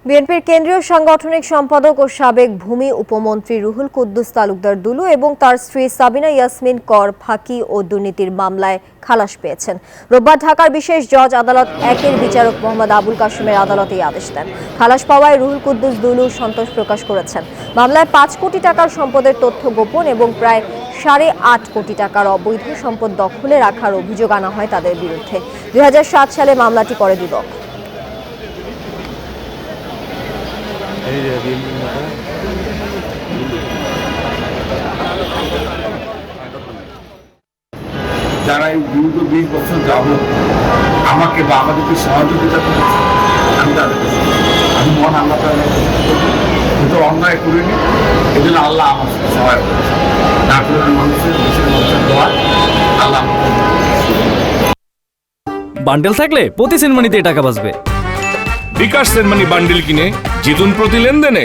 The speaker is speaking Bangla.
বিএনপির কেন্দ্রীয় সাংগঠনিক সম্পাদক ও সাবেক ভূমি উপমন্ত্রী রুহুল কুদ্দুস তালুকদার দুলু এবং তার স্ত্রী সাবিনা ইয়াসমিন কর ফাঁকি ও দুর্নীতির মামলায় খালাস পেয়েছেন। রোববার ঢাকার বিশেষ জজ আদালত 1-এর বিচারক মোহাম্মদ আবুল কাশেমের আদালতে এই আদেশ দেন। খালাস পাওয়ায় রুহুল কুদ্দুস দুলু সন্তোষ প্রকাশ করেছেন। মামলায় 5 কোটি টাকার সম্পদের তথ্য গোপন এবং প্রায় 8.5 কোটি টাকার অবৈধ সম্পদ দখলে রাখার অভিযোগ আনা হয় তাদের বিরুদ্ধে। 2007 সালে মামলাটি করে দুদক। যারা এই দীর্ঘ 20 বছর যাবত আমাকে বা আমাদেরকে সহযোগিতা করেছে, আমি তাদেরকে আমি মন আল্লাহ কিন্তু অন্যায় করিনি, এই জন্য আল্লাহ আমার সহায় করেছে। তারপরে মানুষের দেশের মানুষের দোয়া আল্লাহ। বান্ডেল থাকলে প্রতি সেনমানিতে টাকা বাঁচবে। বিকাশ সেনমানি বান্ডেল কিনে জিতুন প্রতি লেনদেনে।